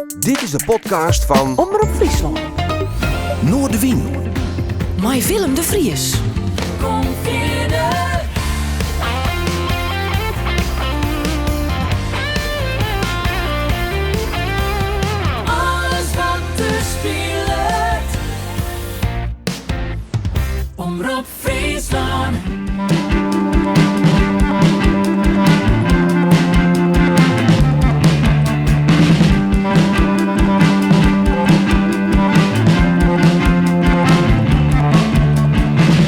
Dit is de podcast van Omroep Friesland. Noordewien. Met Willem de Vries. Kom verder. Alles wat er speelt. Omroep Friesland.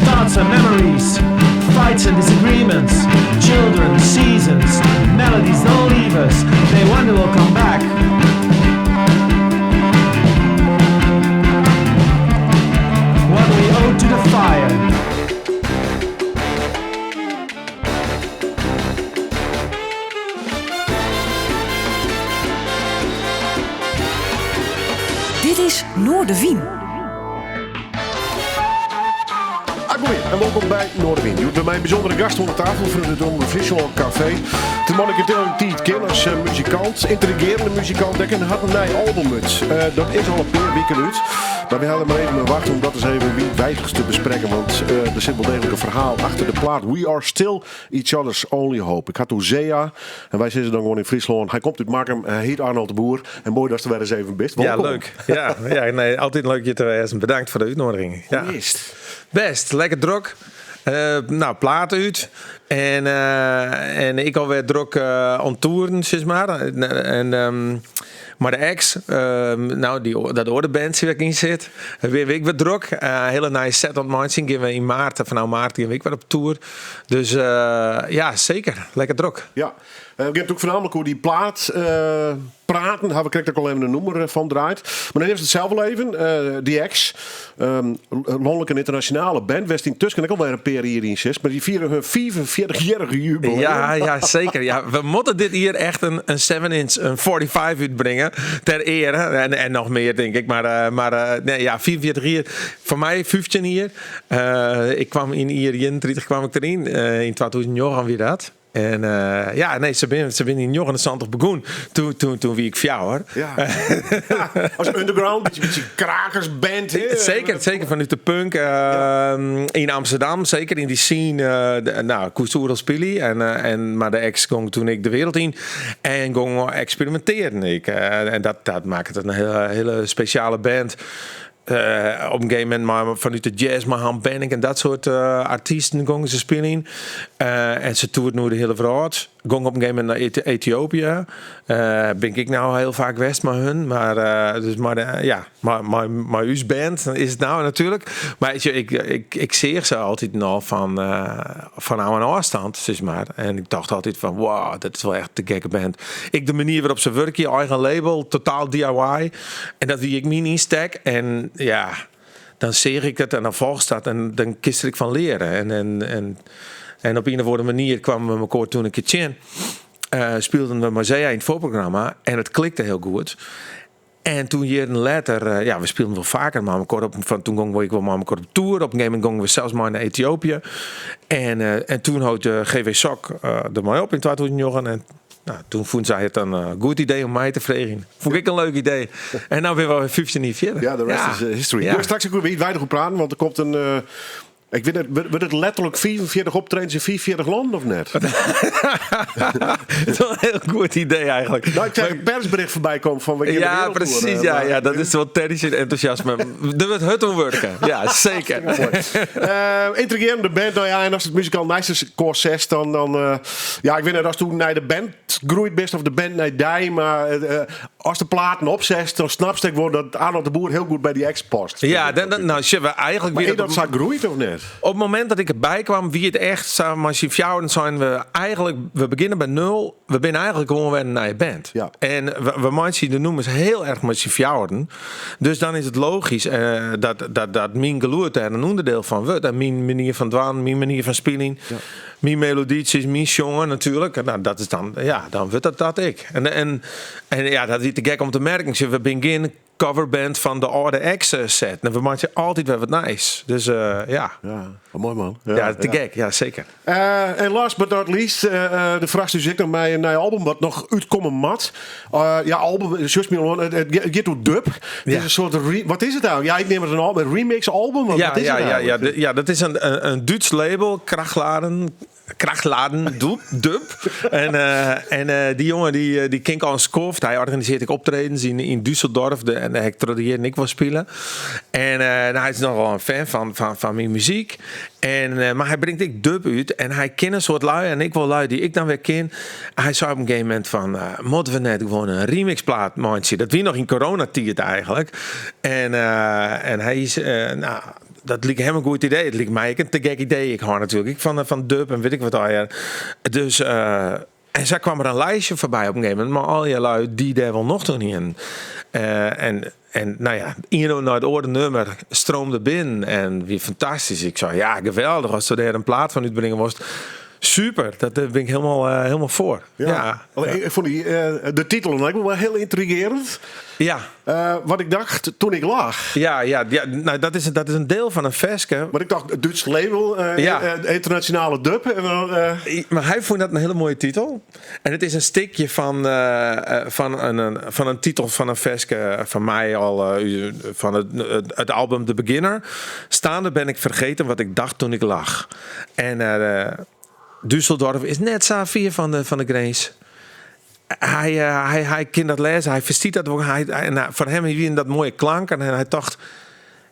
Thoughts and memories, fights and disagreements, children, seasons, melodies don't leave us, they wonder we'll come back. What we owe to the fire. Dit is Noordewien. Goeie en welkom bij Noordewien. Je hebt bij mij een bijzondere gast aan de tafel voor het Omroep Friesland Café. Toen man ik het heel tijd ken als muzikant, intrigerende muzikant. Ik had een nieuw album uit. Dat is al een paar weken uit. Maar we hadden maar even wachten om dat eens even wijdwijs te bespreken. Want er zit wel degelijk een verhaal achter de plaat. We are still each other's only hope. Ik had Zea en wij zitten dan gewoon in Friesland. Hij komt uit Markham, hij heet Arnold de Boer. En mooi dat ze weer eens even best. Welkom. Ja, leuk. Ja, nee, altijd leuk je te wezen. Bedankt voor de uitnodiging. Ja. Best, lekker druk. Plaat uit. En ik alweer druk on toeren, zeg maar. Maar de ex, dat oude band waar ik in zit, weer ik weer druk. Hele nice set on het zien. Gaan we in maart, vanaf maart gaan we weer op tour. Dus ja, zeker. Lekker druk. Ja, we hebben ook voornamelijk hoe die plaat praten. We kregen ook al even een nummer van draait. Maar dan heeft het zelf wel even. Die ex, landelijke internationale band, Westin Tusk. En ik alweer een paar hier in zes. Maar die vieren hun 45-jarige jubileum. Ja, zeker. Ja, we moeten dit hier echt een 7-inch, een 45 uitbrengen. Ter ere. En nog meer, denk ik. Maar 44 hier. Voor mij 15 hier. Ik kwam in hier 31 kwam ik erin. In 2009 weer dat. En ze ben in 69 begonnen. Toen wie ik voor jou hoor. Ja. Als underground, een beetje krakersband. Zeker vanuit de punk in Amsterdam. Zeker in die scene. Koestoer als Pili. Maar de ex ging toen ik de wereld in. En ging experimenteren. En dat maakt het een hele speciale band. Op een gegeven moment maar vanuit de jazz, maar Han Benning en dat soort artiesten gingen ze spelen. En ze toerden nu de hele wereld. Gong op een gegeven moment naar Ethiopië. Ben ik nou heel vaak west met hun. Maar uw band is het nou natuurlijk. Maar ik zie ze altijd nog van nou een afstand, zeg maar. En ik dacht altijd van, wow, dat is wel echt de gekke band. De manier waarop ze werken, eigen label, totaal DIY. En dat wie ik me instek. En ja, dan zie ik het en dan volgt dat. En dan kies ik van leren. En op een of andere manier kwamen we elkaar toen een keertje speelden we Zea in het voorprogramma. En het klikte heel goed. En toen jaren later, we speelden wel vaker maar toen gingen we wel maar op tour. Op een gegeven moment gingen we zelfs maar naar Ethiopië. En toen had de GW Sok er maar op in 2009. En toen vond zij het een goed idee om mij te vregen. Vond ik een leuk idee. En nou weer wel 15 jaar verder. Ja, de rest is history. Ja. Straks ook weer weinig op praten, want er komt een... Ik weet het, wordt het letterlijk 44 optredens in 44 landen of net? Dat is wel een heel goed idee eigenlijk. Nou, ik zag een persbericht voorbij komen van... Ja, precies. Ja, dat is wel tennis en enthousiasme. Er wordt het om werken. Ja, zeker. Intrigerende band. Nou ja, en als het muzikaal nice kost 6, dan ik weet niet als toen naar de band groeit best of de band naar die, maar als de platen opzet, dan snap ik wel dat Arnold de Boer heel goed bij die ex past. Ja, nou, we eigenlijk maar weer... dat zou groeit of net? Op het moment dat ik erbij kwam, wie het echt massief jou, zijn we eigenlijk, we beginnen bij 0. We zijn eigenlijk gewoon weer naar je band. Ja. En we maken de noemers heel erg massief jou. Dus dan is het logisch dat mijn geluid er een onderdeel van wordt. En mijn manier van dwaan, mijn manier van spelen, mijn melodietjes, mijn jongen natuurlijk. Nou, dat is dan, dan wordt dat ik. En dat is te gek om te merken. We beginnen coverband van de oude set. En we maken altijd weer wat nice. Dus ja. Ja, mooi man. Ja, te gek. Ja, zeker. En last but not least, de vraag is ik naar mij een album wat nog uitkomen mat. Album, just me alone, het gaat door dub. Het is een soort, wat is het nou? Ja, ik neem het een remix album. Wat is het nou? Ja, dat is een Duits label, Krachtladen Dub. En die jongen die kent al een skoft. Hij organiseert optredens in Düsseldorf. En hij tradieert en ik wil spelen. En hij is nogal een fan van mijn muziek. Maar hij brengt ik dub uit. En hij kent een soort lui. En ik wil lui die ik dan weer ken. Hij zei op een gegeven moment van... moeten we net gewoon een remixplaat maken? Dat wie nog in coronatijd eigenlijk. En hij is... dat leek hem een goed idee. Het leek mij een te gek idee. Ik hou natuurlijk van dub en weet ik wat al. Dus... en zo kwam er een lijstje voorbij op een gegeven moment. Maar al je lui die daar wel nog toen in. En nou ja, hier naar het oorde nummer stroomde binnen. En wie fantastisch. Ik zei, ja, geweldig. Als er daar een plaat van uitbrengen was. Super, dat ben ik helemaal voor. Ja. Ik vond de titel wel heel intrigerend. Ja. Wat ik dacht toen ik lag. Ja, nou, dat is een deel van een versje. Maar ik dacht, het Duits label, internationale dub. Maar hij vond dat een hele mooie titel. En het is een stukje van een titel van een versje van mij al, van het album The Beginner. Staande ben ik vergeten wat ik dacht toen ik lag. En... Düsseldorf is net zo vier van de grens. Hij kan dat lezen, hij verstiet dat ook. Voor hem is dat mooie klank. En hij dacht,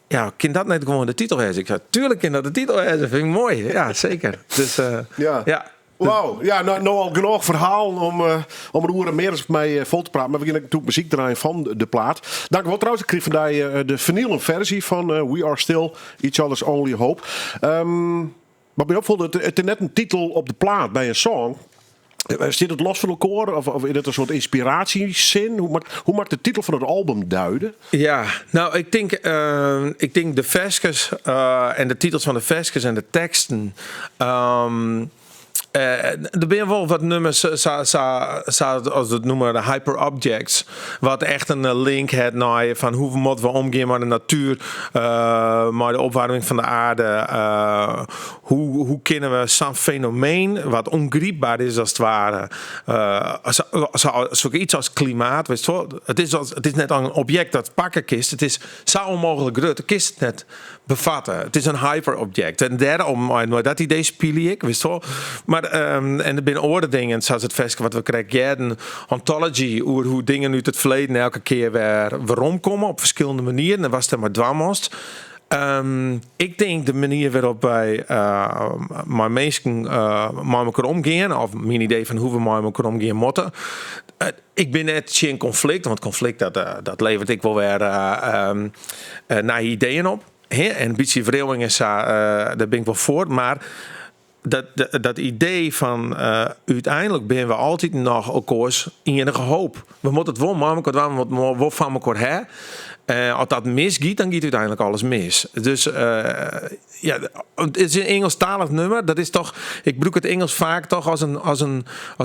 ja, kan dat net gewoon de titel lezen? Ik zei, tuurlijk kan dat de titel lezen. Dat vind ik mooi. Ja, zeker. Dus ja. Wauw, ja, nou al genoeg verhaal om een uur en meer eens met mij vol te praten. Maar we gaan natuurlijk muziek draaien van de plaat. Dank wel trouwens, ik kreeg vandaag de vinylen versie van We Are Still Each Other's Only Hope. Maar bij opvalt het is net een titel op de plaat bij een song. Zit het los van elkaar of is het een soort inspiratiezin? Hoe maakt de titel van het album duiden? Ja, nou ik denk de versjes en de titels van de versjes en de teksten. Er zijn wel wat nummers, als het noemen, de hyperobjects, wat echt een link heeft naar van hoe moeten we omgaan met de natuur, met de opwarming van de aarde. Hoe kunnen we zo'n fenomeen, wat ongrijpbaar is als het ware, zoiets als klimaat, weet je wel? Het is net een object dat pakken kist. Het is zo onmogelijk groot. De kist het net bevatten. Het is een hyperobject. En daarom, dat idee speel ik, weet je wel? Maar en er zijn andere dingen, zoals het versje wat we krijgen, een ontology, over hoe dingen uit het verleden elke keer weer omkomen op verschillende manieren. En was er maar dwammost. Ik denk de manier waarop wij met mensen met elkaar omgaan, of mijn idee van hoe we met elkaar omgaan moeten. Ik ben net in conflict, want conflict dat levert ik wel weer naar ideeën op. En een beetje verdeling is daar ben ik wel voor, maar dat idee van uiteindelijk ben we altijd nog elkaars enige hoop. We moeten het wel maken, we moeten wel van elkaar hebben. Als dat misgiet, dan giet uiteindelijk alles mis. Dus ja, het is een Engelstalig nummer. Dat is toch, ik gebruik het Engels vaak toch als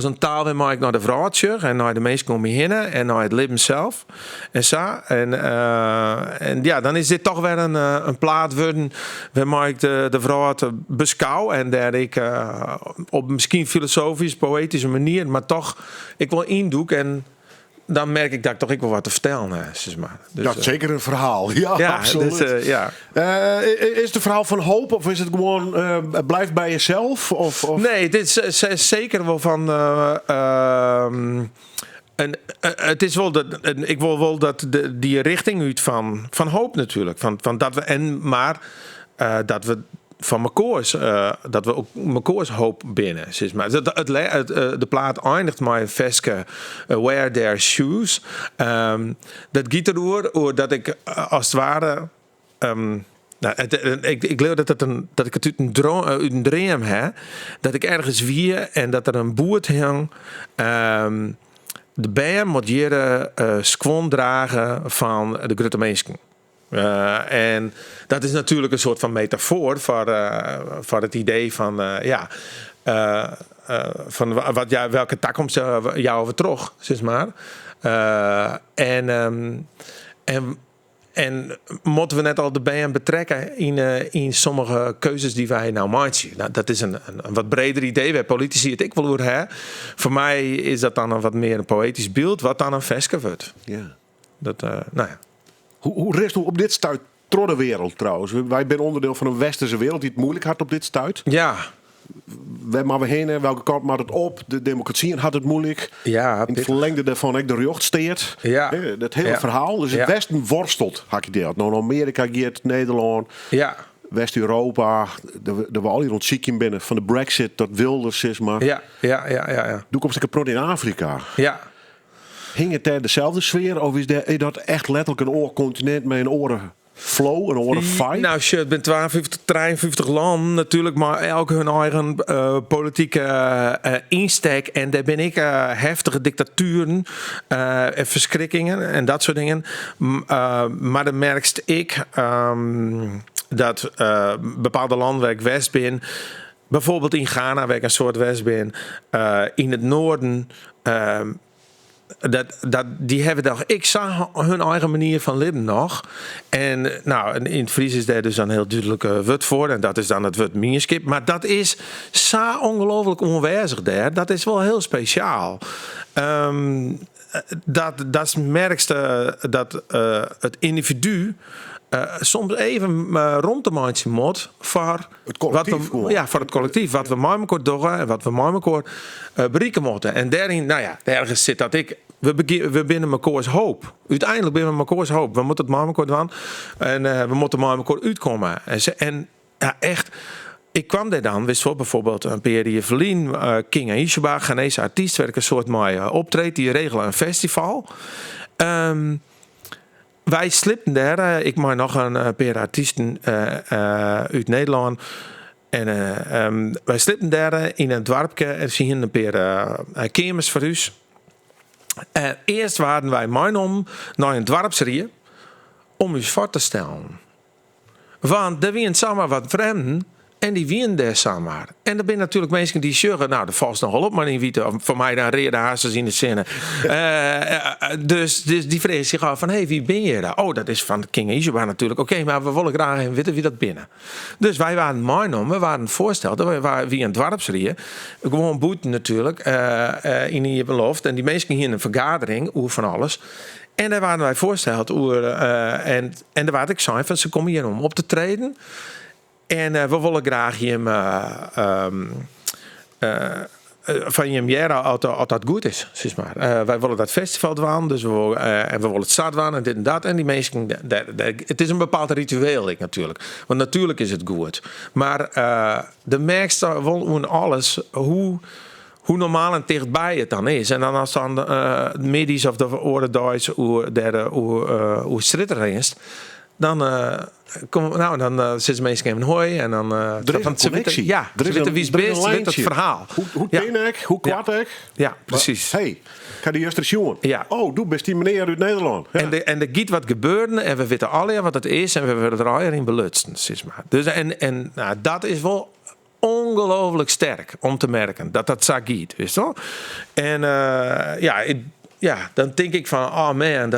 een taal waar ik naar de vrouw en naar de mensen om me heen en naar het leven zelf. En zo. En ja, dan is dit toch weer een plaat waar ik de vrouw beschouw en daar ik op misschien filosofisch, poëtische manier, maar toch ik wil indoek en dan merk ik dat ik toch wel wat te vertellen zeg maar. Dus, dat is zeker een verhaal. Ja, absoluut. Dus, is het een verhaal van hoop of is het gewoon blijf bij jezelf? Of? Nee, dit is zeker wel van... het is wel ik wil wel dat die richting uit van hoop natuurlijk. Van dat we maar dat we van mekaars, dat we ook mekaars hoop binnen. Zeg maar. De plaat eindigt met een versje Wear Their Shoes. Dat gaat erover dat ik als het ware... ik leer dat ik het uit een droom heb. Dat ik ergens wie en dat er een boert hang. De bijen moet hier squon dragen van de grote mensen. En dat is natuurlijk een soort van metafoor voor het idee van van welke toekomst jou overtrog, zeg maar. En moeten we net al de BN betrekken in sommige keuzes die wij nou maken. Nou, dat is een wat breder idee. Wij politici het ik wel over hè. Voor mij is dat dan een wat meer een poëtisch beeld, wat dan een veske wordt. Ja. Dat, nou ja. Hoe rest op dit stuit door de wereld trouwens? Wij zijn onderdeel van een westerse wereld die het moeilijk had op dit stuit. Ja. Waar maar we heen, welke kant maar het op? De democratie had het moeilijk. Ja, in het verlengde daarvan ook de rjochtsteert. Ja. Dat hele verhaal. Dus het Westen worstelt, had je dat. Nou, Amerika, Nederland, Ja. West-Europa. Er we al hier rond ziek in binnen. Van de Brexit, dat Wilders is maar. Ja. Doe komt een in Afrika. Ja. Hing het daar dezelfde sfeer? Of is dat echt letterlijk een oorcontinent met een oren flow, een oren fight? Nou, shit, ben 52, 53 landen natuurlijk, maar elke hun eigen politieke insteek. En daar ben ik heftige dictaturen en verschrikkingen en dat soort dingen. Maar dan merkst ik dat bepaalde landen waar ik west ben, bijvoorbeeld in Ghana waar ik een soort west ben, in het noorden. Die hebben nog. Ik zag hun eigen manier van leven nog. En nou, in het Fries is daar dus een heel duidelijke woord voor. En dat is dan het woord minskip. Maar dat is zo ongelooflijk onwijzig daar. Dat is wel heel speciaal. Dat is het merkste dat het individu soms even rond de mindje moet voor het collectief. voor het collectief. Wat we met elkaar doen en wat we met elkaar bereiken moeten. En daarin, nou ja, ergens zit dat we binnen mekaars hoop. Uiteindelijk binnen mekaars hoop. We moeten het met elkaar doen. En we moeten met elkaar uitkomen. En ja, echt. Ik kwam daar dan, wist wel bijvoorbeeld een periode verlien, King en Ishaba, Ghanese artiest, waar ik een soort mooi optreed, die regelen een festival. Wij slipten daar, ik maak nog een paar artiesten uit Nederland. En wij slipten daar in een dorpje en zien een paar kamers voor ons. Eerst waren wij om naar een dorpsrie om ons voor te stellen. Want er waren samen wat vreemden. En die winnen daar samen. En er zijn natuurlijk mensen die zeggen, nou, dat valt nogal op, maar niet weten. Voor mij dan reden haasters in de zinnen. Dus die vrezen zich af van, hey, wie ben je daar? Oh, dat is van King Ishaba natuurlijk. Oké, maar we willen graag even weten wie dat binnen. Dus wij waren meenom, we waren voorsteld, we waren wie een dorpsrie. Gewoon boeten natuurlijk, in je belofte. En die mensen hier in een vergadering, over van alles. En daar waren wij voorsteld, en daar waren ik zei van, ze komen hier om op te treden. En we willen graag hem van je jaren als dat goed is, zeg maar. Wij willen dat festival doen, dus we willen het stad doen en dit en dat. En die mensen, het is een bepaald ritueel, natuurlijk. Want natuurlijk is het goed. Maar de merkste wil alles hoe normaal en dichtbij het dan is. En dan als dan de medisch of de oordeduits hoe stritter is, dan zitten mensen even hoi en dan er is een connectie. Ja, ze weten wie is best, weet het verhaal. Hoe teen ik, hoe kwart ik? Ja, precies. Hey, ga die eerste jongen. Ja. Oh, doe best die meneer uit Nederland. Ja. En er giet wat gebeurde en we weten alle wat het is en we willen er al in belutsen, zeg maar. Dus en nou, dat is wel ongelooflijk sterk om te merken dat zo giet, weet je wel. En dan denk ik van, oh man,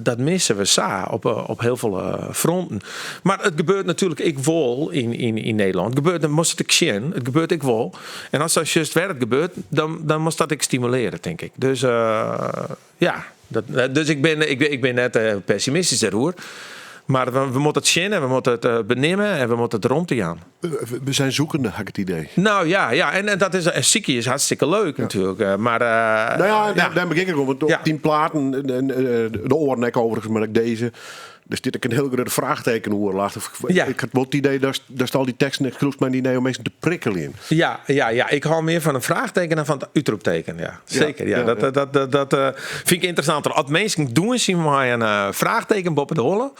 dat missen we op heel veel fronten. Maar het gebeurt natuurlijk ik wel in Nederland. Het gebeurt, dan moest het ik zien. Het gebeurt ik wel. En als dat juist werk gebeurt, dan moest dat ik stimuleren, denk ik. Dus dus ik ben net pessimistisch daarover. Maar we moeten het zien en we moeten het benemen en we moeten het rond te gaan. We zijn zoekende, heb ik het idee. Nou ja, en dat is een ziekie is hartstikke leuk natuurlijk. Maar daar begin ik om. 10 platen, de oornek overigens, maar ook deze. Dus dit ik een heel groot vraagteken over lag. Ja. Ik had wel het idee, daar staat die tekst net genoeg, maar die nee om mensen te prikkelen in. Ja, ik hou meer van een vraagteken dan van het uitroepteken. Ja, zeker. Ja. Dat vind ik interessanter. Als mensen doen zien maar een vraagteken boven de holle.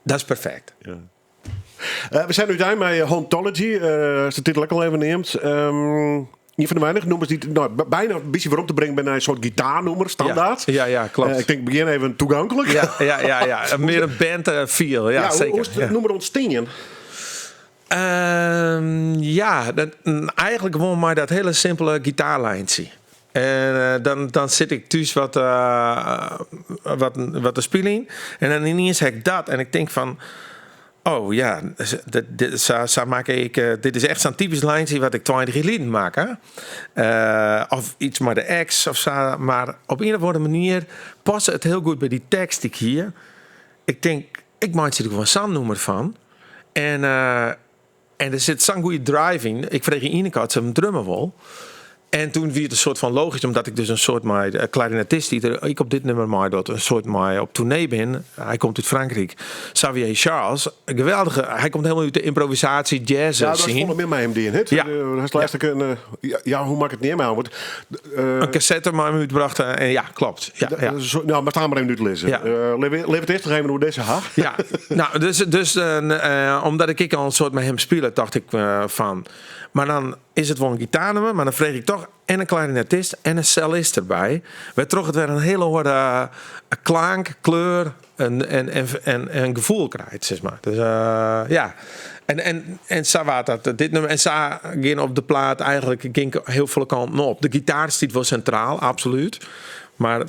Dat is perfect. Ja. We zijn nu daar bij Hauntology. Als de titel ook al even neemt. Een van de weinige nummers die bijna een beetje voor op te brengen bij een soort gitaarnummer, standaard. Ja, klopt. Ik denk begin even toegankelijk. Ja. Meer een band feel. Ja, zeker. Hoe is het nummer ontstaan? Eigenlijk gewoon maar dat hele simpele gitaarlijntje. En dan zit ik thuis wat te spelen. En dan ineens heb ik dat. En ik denk van... Oh ja, dit is echt zo'n typisch lijntje wat ik 20 jaar geleden maak. Hè? Of iets maar de ex of zo. Maar op een of andere manier past het heel goed bij die tekst die ik hier. Ik denk, ik maak er gewoon zo'n nummer van. En er zit zo'n goede drive in. Ik vreeg in Ineke had ze hem drummen wil. En toen werd het een soort van logisch, omdat ik dus een soort clarinetist die ik op dit nummer maak dat een soort op tournee ben. Hij komt uit Frankrijk. Xavier Charles, een geweldige. Hij komt helemaal uit de improvisatie, jazz dat scene. vond ik meer mij hem die in het. Ja. Hoe maak ik het neer mee? Een cassette maar hem uitgebracht en ja, klopt. Ja. Nou, maar staan maar even nu te lezen. Ja. Leef het eerst nog even hoe deze ha. Ja, nou, dus omdat ik al een soort met hem spelen, dacht ik van. Maar dan is het wel een gitaarnummer, maar dan vreeg ik toch en een clarinetist en een cellist erbij. We trokken het weer een hele hoorde klank, kleur en gevoel krijgt, zeg maar. Dus ja. En zo was dat. Dit nummer, en zo ging op de plaat eigenlijk ging heel veel kanten op. De gitaar staat wel centraal, absoluut. Maar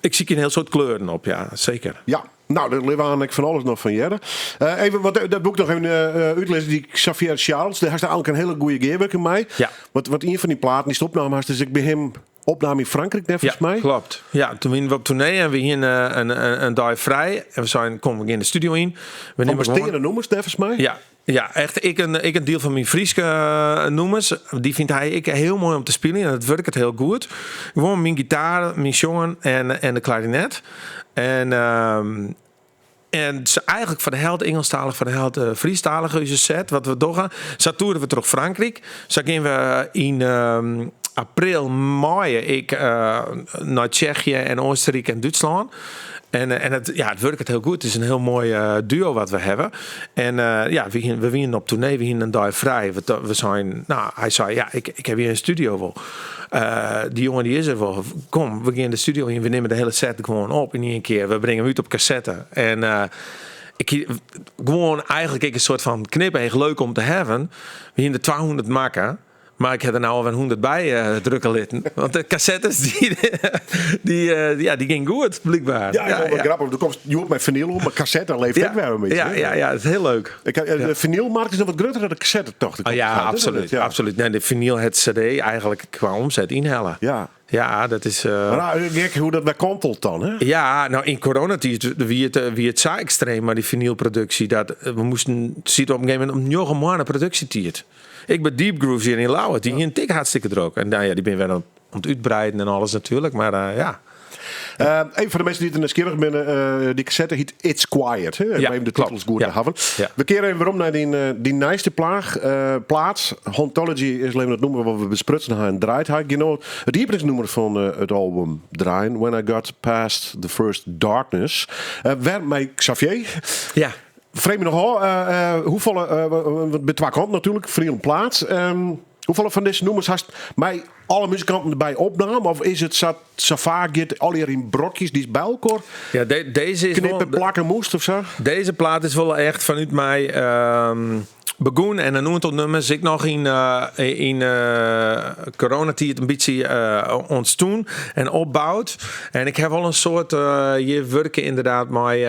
ik zie een heel soort kleuren op, ja, zeker. Ja. Nou, daar leven aan ik van alles nog van jaren. Even dat boek nog even uitlezen. Die Xavier Charles, daar heeft eigenlijk een hele goede gearwerk in mij. Ja. Wat een van die platen die opname had, dus ik bij hem opname in Frankrijk, net volgens mij. Klopt. Ja, toen gingen we op tournee en we gingen een dag vrij. En we komen in de studio in. We nemen besteden noemers, net volgens mij. Ja, echt. Ik een deel van mijn Frieske noemers. Die vindt hij heel mooi om te spelen. En dat werkt het heel goed. Gewoon mijn gitaar, mijn jongen en de klarinet. En eigenlijk van de helft Engelstalig, van de helft Friestalig is een set. Wat we doen. Zo toeren we terug Frankrijk. Zo gingen we in april, mei naar Tsjechië en Oostenrijk en Duitsland. En het werkt het heel goed. Het is een heel mooi duo wat we hebben. En we gingen op tournee, we gingen een dag vrij. We zijn, hij zei, ja, ik heb hier een studio wel. Die jongen die is er wel. Kom, we gaan in de studio in. We nemen de hele set gewoon op in één keer. We brengen hem uit op cassette. En gewoon eigenlijk een soort van knippen. Leuk om te hebben. We gingen er 200 maken. Maar ik heb er nou al een 100 bij drukken litten. Want de cassettes, die gingen goed, blijkbaar. Ja, grappig. Er komt je op met vinyl op, maar cassette leeft ook wel een beetje. Ja, dat is heel leuk. De vinylmarkt is nog wat groter dan de cassette, toch? Absoluut. Nee, de vinyl, het cd eigenlijk qua omzet inhellen. Ja. Ja, dat is... Maar kijk hoe dat bij kantelt dan, hè? Ja, nou in coronatijd wie het zo extreem, maar die vinylproductie, dat we moesten zitten op een gegeven moment om 9 maanden productietijd. Ik ben Deep Grooves hier in Lauwen, die een tik hartstikke droog. En die ben weer aan het uitbreiden en alles natuurlijk, maar ja. Een van de mensen die het nieuwsgierig binnen die cassette heet It's Quiet. Hè? Ja, de titels goed te hebben. Ja. We keren even waarom naar die nieuwste plaats. Hauntology is alleen het nummer wat we besprutsen gaan en draait. Het openingsnummer van het album draaien. When I Got Past the First Darkness. Waar met Xavier. Ja. Vreemd me nogal. Hoeveel, met twee kanten natuurlijk, vriendelijk plaats. Hoeveel van deze nummers heeft mij alle muzikanten erbij opnamen? Of is het zo vaak al hier in brokjes die is bij elkaar? Ja, deze is knippen, plakken moest of zo? Deze plaat is wel echt vanuit mij begonnen. En een aantal nummers ik nog in coronatijd een beetje ontstoen en opbouwt. En ik heb wel een soort je werken inderdaad met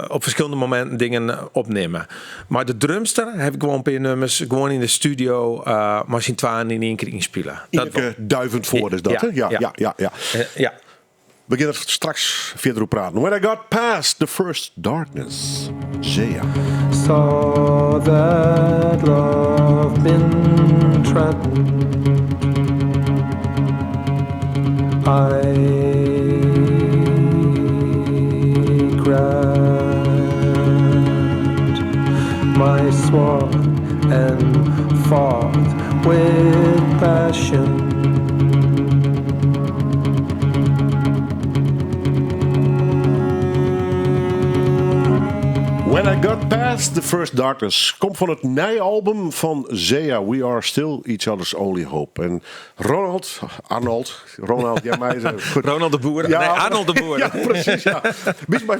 op verschillende momenten dingen opnemen. Maar de drumster heb ik gewoon een paar nummers gewoon in de studio machine 2 in één keer inspelen. Ineke Duivend voor is dat, hè? Ja. We gaan er straks verder op praten. When I got past the first darkness. Zea. Saw that love been threatened. I grabbed my sword and fought with passion. When I got past Past the First Darkness komt van het nieuwe-album van Zea. We Are Still Each Other's Only Hope. En Ronald, jij mij Ronald de Boer. Ja, nee, Arnold de Boer. Ja, precies. Ja.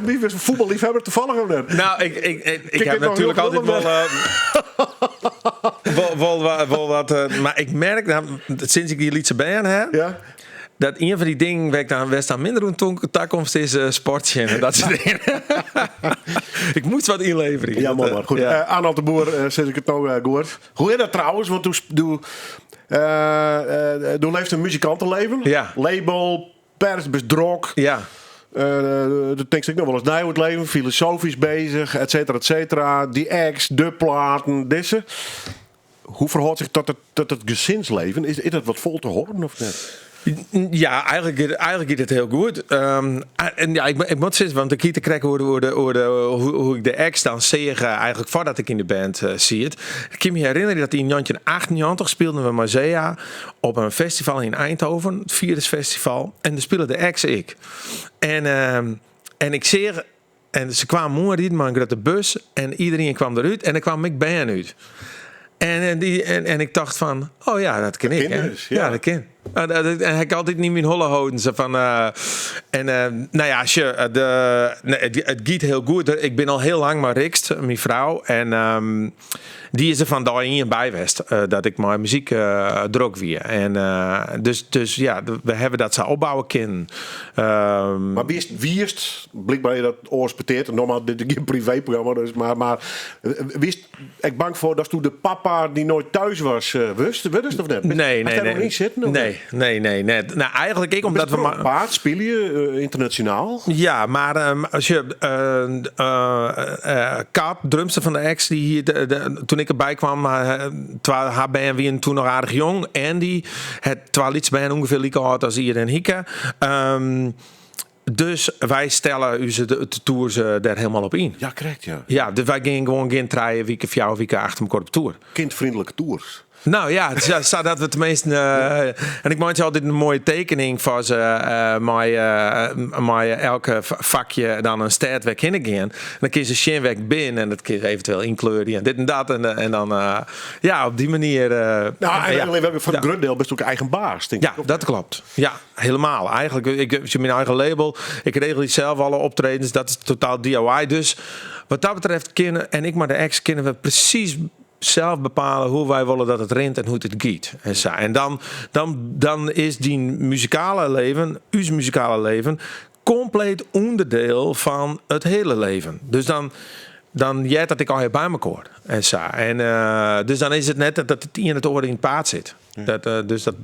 Wie is een voetballiefhebber toevallig of net? Nou, ik heb natuurlijk altijd wel wat... maar ik merk, sinds ik die Lietse band heb... Ja. Dat een van die dingen waar ik dan best aan minder toekomst is sportje en dat soort dingen. Ik moet wat inleveren. Ja, man. Goed. Ja. Arnold de Boer, sinds ik het nou gehoord. Hoe is dat trouwens? Want toen leeft een muzikantenleven. Ja. Label, pers, bedrog. Ja. Dat denk ik nog wel eens naar het leven. Filosofisch bezig, et cetera, et cetera. Die acts, de platen, deze. Hoe verhoudt zich tot het gezinsleven? Is dat wat vol te horen of net? Ja, eigenlijk is het heel goed. En ja, ik moet zeggen, want ik kijk hoe ik de ex dan zeg, eigenlijk voordat ik in de band zie het. Ik kan me herinneren dat in 1998 speelden we Mazea op een festival in Eindhoven, het Virusfestival. En daar speelde de ex ik. En ik zeg, en ze kwamen morgen maar ik de bus en iedereen kwam eruit en er kwam ik bij hen uit. En ik dacht van, oh ja, dat ken ik. Dus, ja, dat ken. En ik altijd niet meer holle houden. Zo van, nou ja, het gaat heel goed. Ik ben al heel lang maar Rikst, mijn vrouw. En die is er van daarin bij geweest dat ik mijn muziek druk weer. En dus ja, we hebben dat zo opbouwen kunnen. Maar wie is blijkbaar je dat oorspiteert. Normaal dit is geen privéprogramma, dus maar wie is ik bang voor dat toen de papa die nooit thuis was, wist of net? Nee. Nog niet zitten? Of Nee. Nou, eigenlijk ik omdat we maar paard speel je internationaal. Ja, maar als je Kaap, drumster van de ex, die hier toen ik erbij kwam, haar band toen nog aardig jong. Andy, het twaalf band ongeveer lieke hard als hier en Hieke. Dus wij stellen de tours daar helemaal op in. Ja, correct, ja. Ja, dus wij gingen gewoon geen 3 weken, 4 weken achter elkaar op tour. Kindvriendelijke tours. Nou ja, staat dat we tenminste. En ik maak altijd een mooie tekening van ze. Maar elke vakje dan een staartwerk in gaan. Dan kun je shinwerk binnen en dat kun je eventueel inkleuren en dit en dat. En dan ja, op die manier. Nou, eigenlijk van het grunddeel best ook eigen baas, denk ik. Ja, dat klopt. Ja, helemaal. Eigenlijk, ik heb mijn eigen label. Ik regel zelf alle optredens. Dat is totaal DIY. Dus wat dat betreft kunnen en ik maar de ex kunnen we precies zelf bepalen hoe wij willen dat het rent en hoe het gaat. En dan is die muzikale leven, uw muzikale leven, compleet onderdeel van het hele leven. Dus dan jij dat ik al heb bij elkaar. En dus dan is het net dat het in het oor in het paard zit. Ja. Dus dat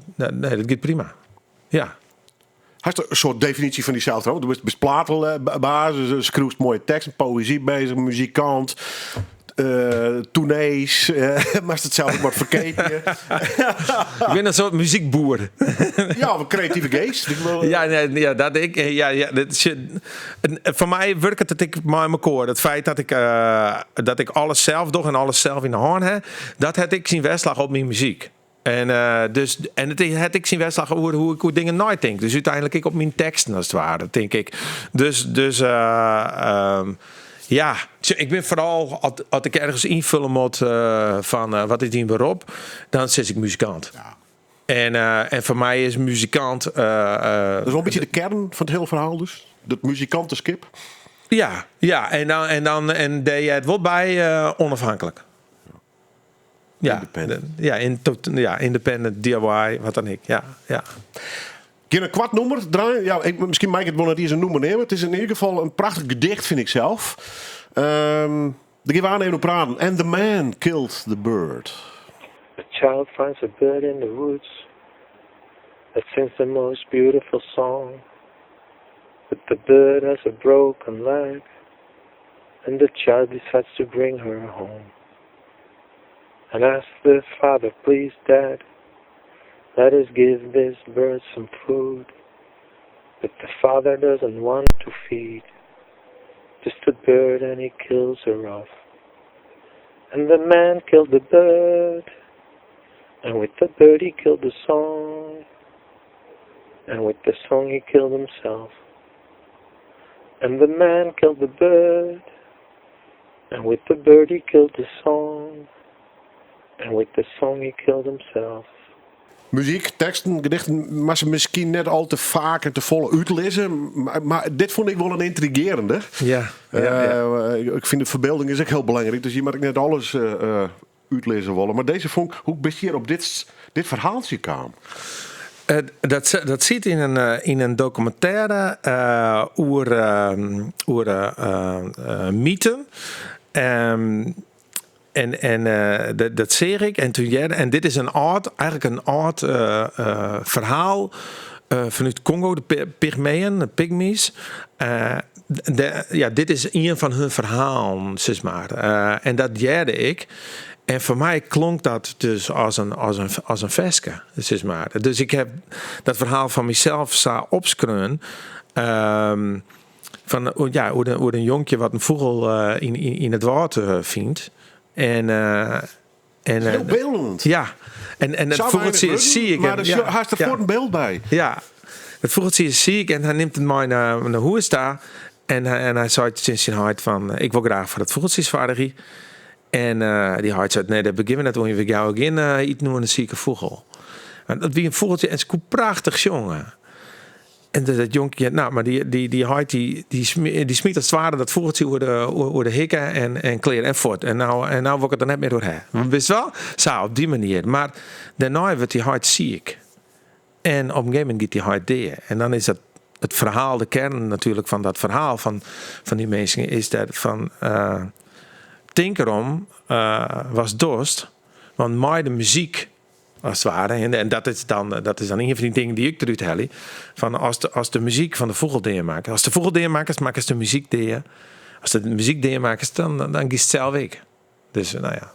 gaat prima. Ja. Had je een soort definitie van diezelfde? trouwens? Je bent platenbaas, schreeuwt mooie teksten, poëzie bezig, muzikant. Tournees, maar is het zelf ook wat verkeken. Ik ben een soort muziekboer. Ja, of een creatieve geest. Voor mij werkt het ik maar mijn koor. Het feit dat ik alles zelf doe en alles zelf in de hand heb, dat heb ik zien weerslag op mijn muziek. En het had ik zien wedstrijd hoe ik dingen nooit denk. Dus uiteindelijk ik op mijn teksten als het ware, denk ik. Dus ja, ik ben vooral als ik ergens invullen moet van wat is die beroep, dan zit ik muzikant. Ja. En voor mij is muzikant. Dat is wel een beetje de kern van het hele verhaal, dus dat muzikantenskip. Ja, en deed je het wel bij onafhankelijk. Ja, independent, DIY, wat dan ik. Ja. Kun je een kwartnummer draaien? Ja, misschien mag ik het wel naar deze noemer nemen. Het is in ieder geval een prachtig gedicht, vind ik zelf. Daar gaan we aan even op praten. And the man killed the bird. A child finds a bird in the woods that sings the most beautiful song. But the bird has a broken leg, and the child decides to bring her home. And asks the father, please, Dad, let us give this bird some food. But the father doesn't want to feed just the bird, and he kills her off. And the man killed the bird, and with the bird he killed the song. And with the song he killed himself. And the man killed the bird, And with the bird he killed the song. And with the song he killed himself. Muziek, teksten, gedichten, maar ze misschien net al te vaak en te volle uitlezen. Maar dit vond ik wel een intrigerende. Ja. Ik vind de verbeelding is ook heel belangrijk. Dus je mag net alles uitlezen willen. Maar deze vond ik, hoe ben je hier op dit verhaaltje kwam? Dat zit in een documentaire over mythen. Dat zeg ik. En dit is eigenlijk een oud verhaal vanuit Congo, de Pygmeeën, de Pygmies. Dit is een van hun verhalen, zeg maar. En dat leerde ik. En voor mij klonk dat dus als een veske, zeg maar. Dus ik heb dat verhaal van mezelf zo opschreven. Van hoe een jonkje wat een vogel in het water vindt. Heel beeldend. Ja. En dat vogeltje zie ik. Maar hij heeft er voor een beeld bij. Ja. Het vogeltje zie ik en hij neemt het mij naar hoe is daar. En hij zei sinds zijn hart van, ik wil graag voor het vogeltjesvaardig. En die hart zei, nee, dat beginnen net wanneer we jou again iets noemen een zieke vogel. En dat wie een vogeltje en het is prachtig jongen. En dat jonkje, nou, maar die hart die smiet het zware dat vogeltje over de hikken en kleren en voort. En nou word ik het er net meer doorheen. Wist wel? Zo, op die manier. Maar daarna wordt die hart ziek. En op een gegeven moment gaat die hart deur. En dan is dat het verhaal, de kern natuurlijk van dat verhaal van die mensen is dat van Tinkerom was dorst, want mij de muziek als het ware, en dat is dan een van die dingen die ik eruit haal, van als de muziek van de vogel deur maken, als de vogel deur maken ze de muziek deur, als de muziek deur maken dan gaat het zelf ik. Dus nou ja,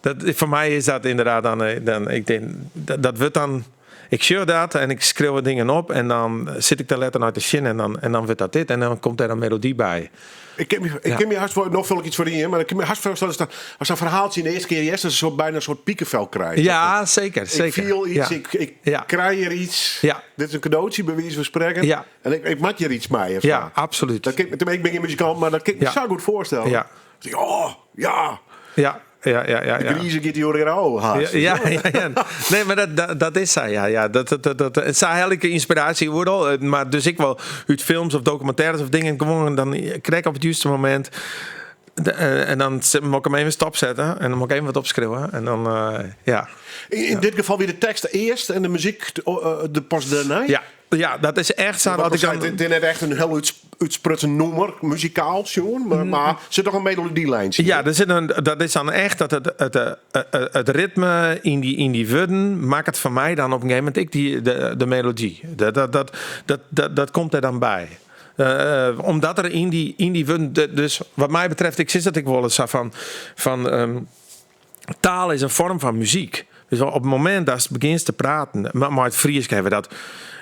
dat voor mij is dat inderdaad dan ik denk dat wordt dan. Ik show dat en ik schreeuw wat dingen op en dan zit ik daar letter uit de shin en dan wordt dat dit en dan komt er een melodie bij. Ik ken me hartstikke nog veel iets voor die, maar ik kan me hartstikke voorstellen als een verhaaltje in de eerste keer is, dat bijna een soort piekenvel krijgt. Ja, zeker. Ik viel iets, ik krijg hier iets. Ja. Dit is een cadeautje, bij wijze van spreken. Ja. En ik maak hier iets mee. Ja, absoluut. Ik ben geen muzikant, maar dat kan ik me zo goed voorstellen. Ja. Dus ik, oh, ja. Ja. De griezen gaat die hoor haast. Ja. Nee, maar dat is zij. Ja. Dat is elke inspiratie wordt al. Maar dus ik wel uit films of documentaires of dingen gewoon dan krijg ik op het juiste moment. En dan moet ik hem even stopzetten en dan moet ik even wat opschrijven en dan ja. In dit geval weer de tekst eerst en de muziek de pas daarna. Ja, dat is echt zo. Het is net echt een heel uitsprutsen nummer, muzikaal, jongen, maar zit toch een melodielijntje? Ja, dat is dan echt dat het ritme in die woorden maakt het voor mij dan op een gegeven moment de melodie. Dat komt er dan bij. Omdat er in die woorden, dus wat mij betreft, ik zit dat ik wel eens van taal is een vorm van muziek. Dus op het moment dat je begint te praten, maar het Fries hebben dat.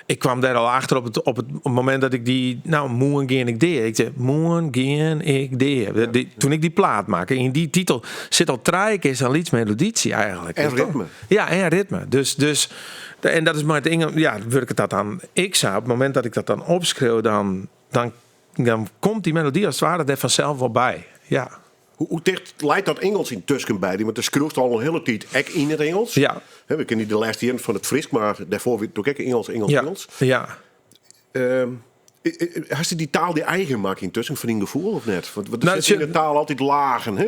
Ik kwam daar al achter op het moment dat ik die, moen geen ik deed. Ik zei, moen geen ik deed. Toen ik die plaat maakte, in die titel zit al 3 keer zo'n liedmeloditie eigenlijk. En ritme. Ja, en ritme. Dus en dat is maar het ding, ja, werk ik dat dan. Ik zou op het moment dat ik dat dan opschreeuw, dan komt die melodie als het ware er vanzelf wel bij. Ja. Hoe dicht leidt dat Engels intussen bij die? Want er schreeuwt al een hele tijd ek in het Engels. Ja. We kennen die de laatste jaren van het Fries, maar daarvoor weer ook Engels. Ja. Hast je die taal die eigen maakt intussen van een gevoel of net? Want er zit in de taal altijd lagen. Hè?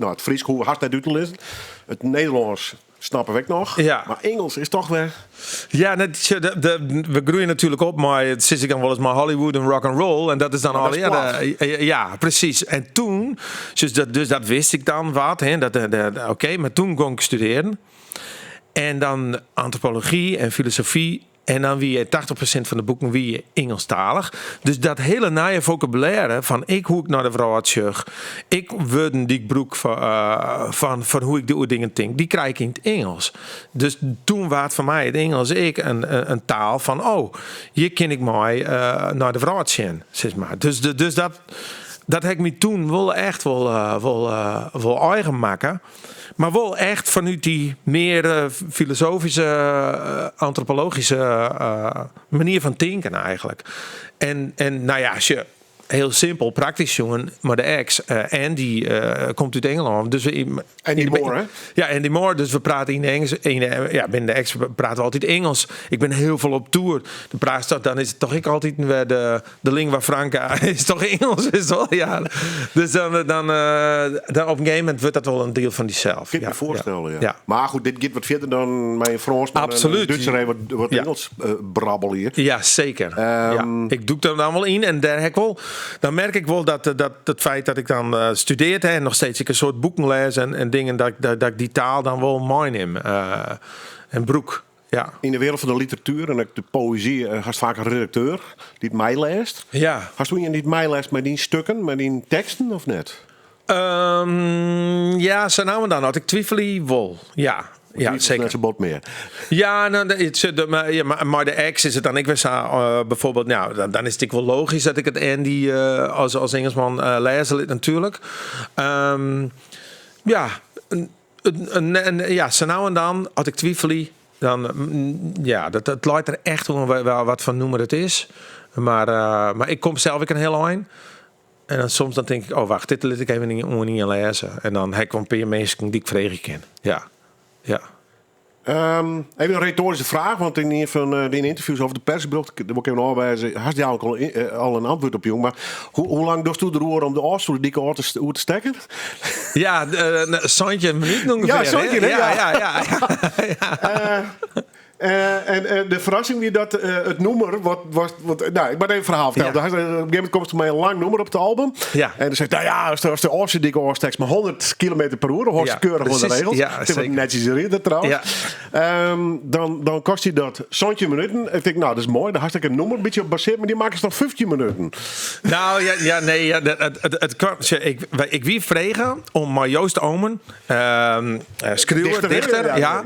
Het Fries hoe hard dat uit te lezen. Het Nederlands snappen we nog. Ja. Maar Engels is toch weer. Ja, we groeien natuurlijk op, maar het zit ik dan wel eens maar Hollywood en rock and roll en dat is dan al. Ja, precies. En toen, dus dat wist ik dan wat. Oké, maar toen kon ik studeren en dan antropologie en filosofie. En dan wie je 80% van de boeken wie je Engelstalig. Dus dat hele naaie vocabulaire van ik hoe ik naar de vrouw had zeg, ik woorden die ik broek van hoe ik de dingen denk, die krijg ik in het Engels. Dus toen was het voor mij het Engels een taal van hier ken ik mij naar de vrouw zien, zeg maar. Dus dat heb ik me toen wel echt wel eigen maken. Maar wel echt vanuit die meer filosofische, antropologische manier van denken eigenlijk. En nou ja, als je heel simpel, praktisch jongen. Maar de ex, Andy, komt uit Engeland. Dus Andy Moore, hè? Ja, Andy Moore. Dus we praten in Engels. Binnen de ex praten we altijd Engels. Ik ben heel veel op tour. Dan is het toch ik altijd de lingua franca. Is toch Engels? Is wel, ja. Dus dan op een gegeven moment wordt dat wel een deel van diezelf. Ik kan me voorstellen, ja. Ja. Maar goed, dit gaat wat verder dan mijn Frans. Absoluut. Duitser wat Engels brabbel hier. Ja, zeker. Ik doe er dan wel in en daar heb ik wel. Dan merk ik wel dat het feit dat ik dan studeert en nog steeds ik een soort boeken lees en dingen dat ik die taal dan wel mooi neem. En broek. Ja. In de wereld van de literatuur en de poëzie hast vaak een redacteur die het mij leest. Ja. Hast toen je niet mij leest met die stukken, met die teksten of net? Ja, zo nou en dan had ik twijfel wel. Ja. Ja, zeker. Net zo bot meer. Ja, maar de ex is het dan. Ik was bijvoorbeeld, nou, dan is het wel logisch dat ik het Andy als Engelsman lezen natuurlijk. Zo nou en dan had ik twijfel. Dan, dat leidt er echt wel wat van noemen het is. Maar ik kom zelf een heel eind. En dan soms dan denk ik, oh wacht, dit laat ik even niet lezen. En dan heb ik wel een paar mensen die ik vregen ken. Ja. Even een retorische vraag, want in een van de interviews over de persbureau, daar moet ik even aanwijzen, had je al een antwoord op, jong. Maar hoe lang doet u de roer om de oorstoel dikke oor te stekken? Ja, Santje een minuut ongeveer. Ja, Santje, hè? Ja. En de verrassing wie dat het nummer wat nou, ik ben even een verhaal vertellen. Ja. Op een gegeven moment komt er mij een lang nummer op het album. Ja. En dan zegt nou ja, als de oorste dikke oorstekst maar 100 km per uur, hoort ze keurig van de regels. Ja, het is wat zeker. netjes erin trouwens. Ja. Dan kost hij dat 20 minuten. Ik denk, nou, dat is mooi. Daar had ik een nummer een beetje op gebaseerd, maar die maken ze nog 15 minuten. Nou, het kwam. Ik wie vregen om maar Joost Omen, dichter, ja.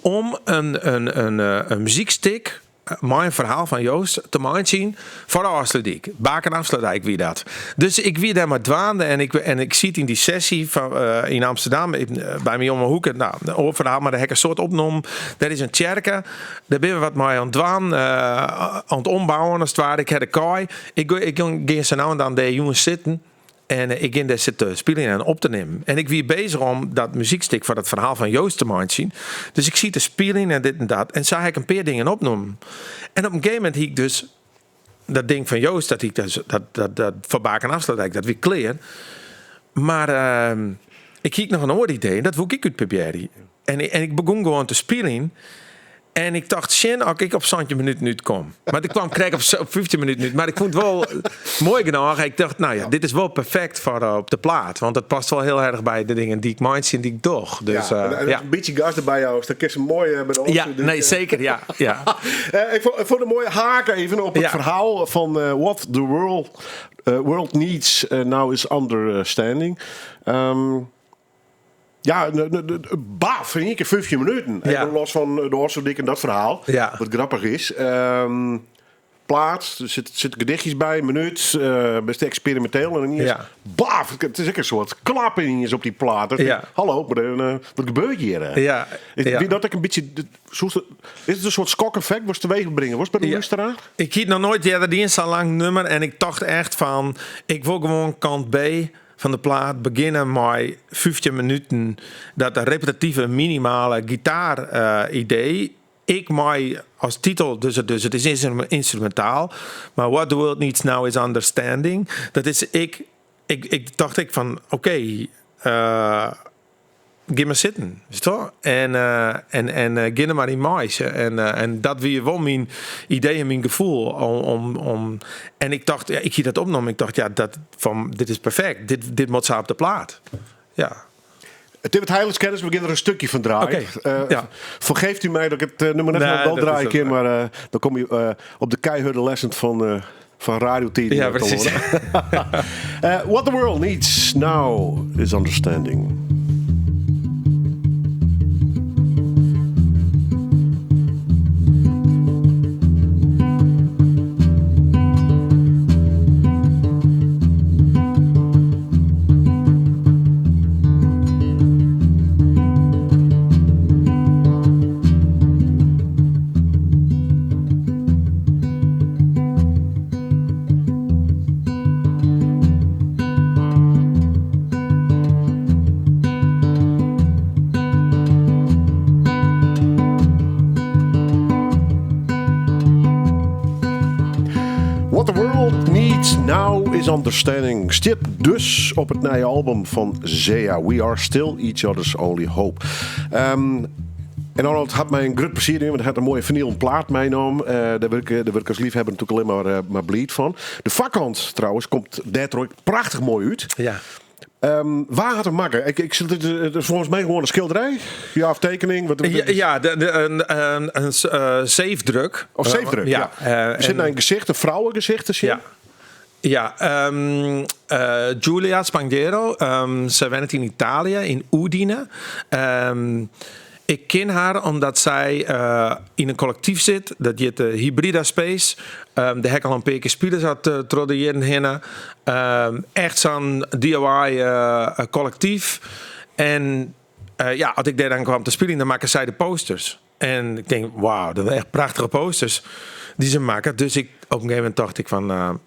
om een muziekstuk, mijn verhaal van Joost, te maken voor de Afsluitdijk. Baken Afsluitdijk wie dat. Dus ik wie daar maar dwaande en ik zie het in die sessie van, in Amsterdam, bij mijn jonge hoeken, nou, een verhaal, maar daar heb ik een soort opnam. Daar is een tjerke, daar ben we wat mij aan het dwaan, aan het ombouwen als het ware. Ik heb de kaai. Ik ging zo nou en dan de jongens zitten. En ik ging daar zitten spelen en op te nemen. En ik was bezig om dat muziekstuk voor dat verhaal van Joost te maken. Dus ik zie te spelen en dit en dat. En zag ik een paar dingen opnoemen. En op een gegeven moment ik dus dat ding van Joost, dat ik dus, dat voor Baken Afsluitdijk, dat weer clear. Maar ik kijk nog een oor idee. Dat wil ik uit proberen. En ik begon gewoon te spelen. En ik dacht, Sjen, als ik op 20 minuten nu kom. Maar ik kwam krijg op 15 minuten nu. Maar ik vond het wel mooi genoeg. Ik dacht, nou ja, dit is wel perfect voor op de plaat. Want het past wel heel erg bij de dingen die ik mind en die ik toch. Dus, een beetje gas erbij jou. Dat is een mooie bij ons. Ja, nee, zeker, ja. Ik vond een mooie haak even op het verhaal van what the world needs now is understanding. Ja, baaf, in één keer 15 minuten. Ja. Even los van de Oorstoeldik en dat verhaal. Ja. Wat grappig is. Plaats, er zitten gedichtjes bij, minuut, best experimenteel. En dan is baaf, het is ook een soort klapping op die plaat. Hallo, wat gebeurt hier? Wie dat ik een beetje, is het een soort skok-effect, was teweeg brengen? Was het bij de luisteraar? Ik hield nog nooit die is zo'n lang nummer en ik dacht echt van, ik wil gewoon kant B van de plaat beginnen met 15 minuten dat de repetitieve minimale gitaar idee. Ik mij als titel, dus het is instrumentaal, maar what the world needs now is understanding. Dat is ik dacht van oké, ga maar zitten, is toch? En ga maar in meisje. En dat weer wel mijn idee en mijn gevoel om en ik dacht, ik hier dat opnam. Ik dacht, dit is perfect. Dit moet ze op de plaat. Ja. Het heeft het heiligkennis, we beginnen er een stukje van draaien. Vergeeft u mij dat ik het nummer net wel draai een keer, maar dan kom je op de keiharde lessen van Radio T. Ja, precies. What the world needs now is understanding. What the World Needs Now is Understanding. Stiet dus op het nieuwe album van Zea. We Are Still Each Other's Only Hope. En Arnold had mij een groot plezier in, want hij had een mooie vinyl plaat meegenomen. Daar wil ik als liefhebber natuurlijk alleen maar bleed van. De vakkant trouwens komt Detroit prachtig mooi uit. Ja. Waar had hem maken? Ik zit het volgens mij gewoon een schilderij? Ja, of tekening? Een zeefdruk. Of zeefdruk, ja. Er zit een gezicht, een vrouwengezicht te zien. Ja. Giulia Spanghero. Ze woont in Italië, in Udine. Ik ken haar omdat zij in een collectief zit. Dat heet de Hybrida Space. De hek al een paar keer spelen zat trodde hier heen. Echt zo'n DIY collectief. En als ik daar dan kwam te spelen, dan maken zij de posters. En ik denk, wauw, dat zijn echt prachtige posters die ze maken. Dus op een gegeven moment dacht ik van...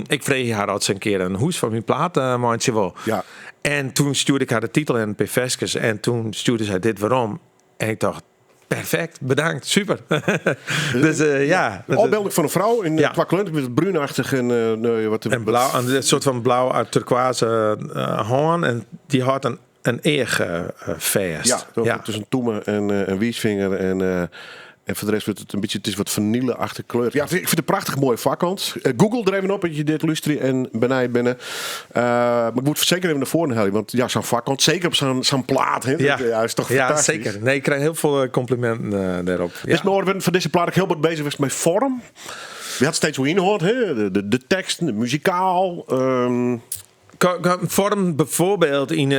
ik vreeg haar altijd een keer een hoes van mijn plaat, maandje wel. Ja. En toen stuurde ik haar de titel en een Veskes. En toen stuurde zij dit waarom. En ik dacht, perfect, bedankt, super. Dus ja. Opbeelding van een vrouw in qua kleur, met het bruinachtig en en blauw, een soort van blauw uit turquoise hoorn. En die had een eeg-vest. Ja, tussen toemen en wiesvinger en voor de rest wordt het een beetje, het is wat vanilleachtige kleur. Ja, ik vind het een prachtig mooie vakkant. Google er even op dat je dit lustrie en beneden binnen. Maar ik moet zeker even naar voren halen, want ja, zo'n vakkant, zeker op zo'n plaat. Hè, is toch fantastisch. Zeker. Nee, ik krijg heel veel complimenten daarop. Ja. Dus maar van deze plaat heel wat bezig was met vorm. Je had steeds hoe inhoort, hè? De teksten, de muzikaal. Vorm bijvoorbeeld in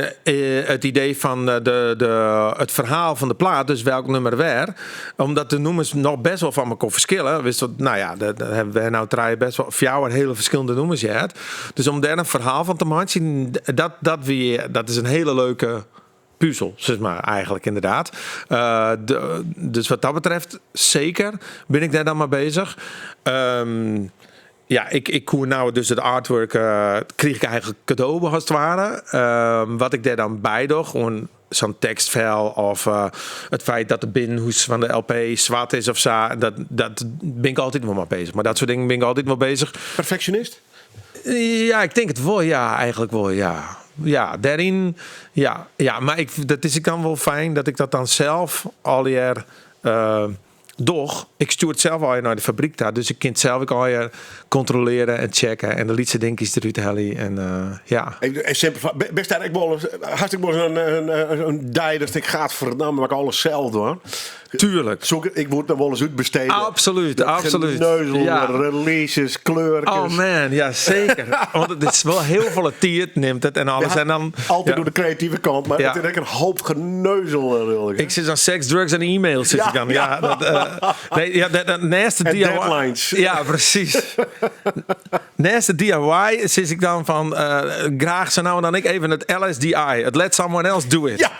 het idee van het verhaal van de plaat, dus welk nummer weer. Omdat de nummers nog best wel van elkaar verschillen. Nou ja, daar hebben we nou draaien best wel 4 hele verschillende nummers gehad. Dus om daar een verhaal van te maken, dat is een hele leuke puzzel, zeg maar, eigenlijk inderdaad. Dus wat dat betreft, zeker ben ik daar dan mee bezig. Ja, ik koer nou dus het artwork, kreeg ik eigenlijk cadeau als het ware. Wat ik daar dan bij doe, gewoon zo'n tekstvel of het feit dat de binnenhoes van de LP zwart is of zo. Dat ben ik altijd wel mee bezig. Maar dat soort dingen ben ik altijd wel bezig. Perfectionist? Ja, ik denk het wel, ja, eigenlijk wel, ja. Ja, daarin, ja, maar dat is ik dan wel fijn dat ik dat dan zelf al hier... Doch, ik stuur het zelf al naar de fabriek daar. Dus ik kan het zelf ook al controleren en checken. En de liedse dingetjes eruit halen. En ja. Best eigenlijk wel hartstikke wel een dij dat ik gaat verdamme, maar ik alles zelf doe. Tuurlijk. Ik word dan wel eens uitbesteden. Absoluut. Geneuzel, releases, kleurtjes. Oh man, ja zeker. Want het is wel heel veel tijd neemt het en alles. Ja, en dan, altijd door de creatieve kant, maar het is echt een hoop geneuzel. Ik zit aan seks, drugs en e-mails. Zit ik dan. Ja, dat naast de DIY. Deadlines. Ja, precies. Naast de DIY zit ik dan van graag zo nou en dan ik even het LSDI. Het let someone else do it. Ja,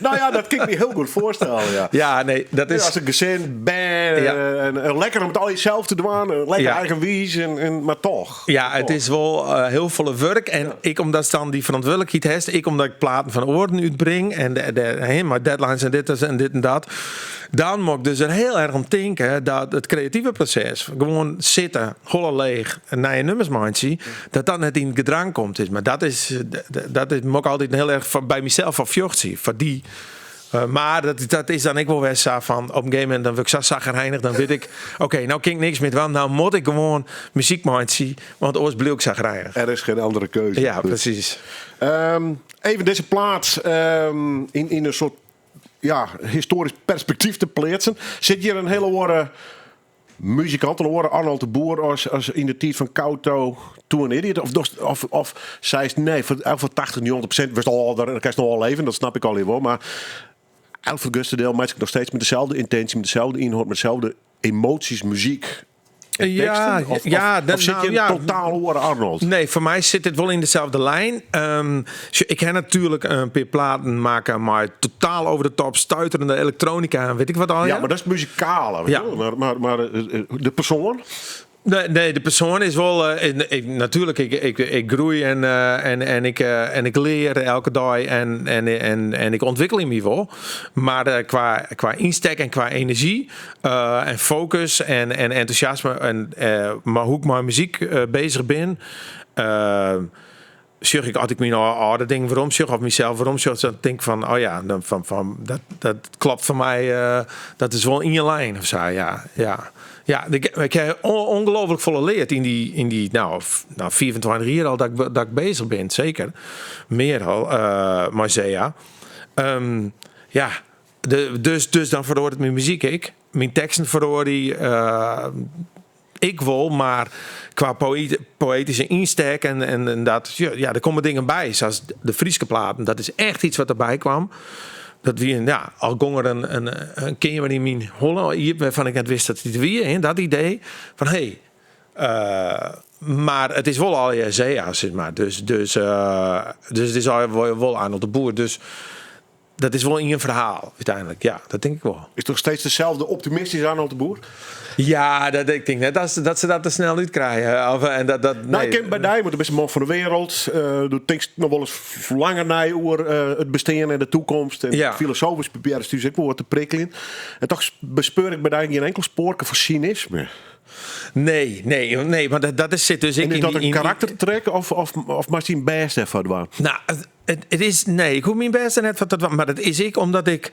nou ja, dat kan ik me heel goed voorstellen. Ja, ja nee, dat is... als een gezin, en lekker om het al jezelf te doen. Lekker eigen wies, maar toch. Ja, het is wel heel veel werk. En ik, omdat dan die verantwoordelijkheid heeft, omdat ik platen van oorden uitbreng en maar deadlines en dit en dat. Dan moet ik dus er heel erg om denken dat het creatieve proces, gewoon zitten, hollen leeg en naar je nummersmindje, dat net in gedrang komt. Maar dat is moet ik altijd heel erg bij mezelf van fjocht zien. Van die. Maar dat is dan ik wel eens van op een gegeven moment dan word ik zo zagrijnig, dan weet ik oké, nou kan ik niks meer doen, nou moet ik gewoon muziek maken, want anders blijf ik zagrijnig. Er is geen andere keuze. Ja, precies. Even deze plaats in een soort historisch perspectief te plaatsen. Zit hier een hele hoorde muzikant, een hoorde Arnold de Boer als in de tijd van Kauto toen idiot of zij is nee voor 80-90% was al daar kan je nog wel leven, dat snap ik al even, maar Alfred Gustendeel maakt nog steeds met dezelfde intentie, met dezelfde inhoud, met dezelfde emoties, muziek. Ja, of zit je in totaal horen Arnold? Nee, voor mij zit het wel in dezelfde lijn. Ik heb natuurlijk een paar platen maken, maar totaal over de top, stuiterende elektronica en weet ik wat al. Ja, maar dat is muzikaal. Ja. Maar de persoon? Nee, de persoon is wel... natuurlijk, ik groei en ik leer elke dag en ik ontwikkel me wel. Maar qua insteek en qua energie en focus en enthousiasme... maar hoe ik met muziek bezig ben... zeg ik, als ik me oude dingen waarom zeg of mezelf waarom zeg, dan denk ik van, oh ja, dat klopt voor mij, dat is wel in je lijn of zo, ja. Ik heb ongelooflijk volle leerd in die 24 jaar al dat ik bezig ben, zeker. Meer al, maar ja. Dus dan verhoort het mijn muziek, mijn teksten verhoor die... ik wil, maar qua poëtische insteek en dat, ja, er komen dingen bij, zoals de Frieske platen. Dat is echt iets wat erbij kwam. Dat wie, al gong er een keer in mijn Holland hier, waarvan ik net wist dat het weer, dat idee van maar het is wel al je zee, zeg maar. Dus het is al wel aan op de boer. Dus dat is wel in je verhaal uiteindelijk. Ja, dat denk ik wel. Is toch steeds dezelfde optimistisch aan op de boer? Ja, dat denk ik net dat ze dat te snel niet krijgen. Nee. Ik ken bij die, want de beste man van de wereld. Doet tekst nog wel eens langer naar over het bestaan en de toekomst. En filosofisch proberen ze ook wel wat te prikkelen. En toch bespeur ik bij die geen enkel spoor van cynisme. Nee, maar dat is zit dus. En is dat een karaktertrek of misschien best even wat? Nou, het is ik hoef mijn best net wat, maar dat is ik omdat ik.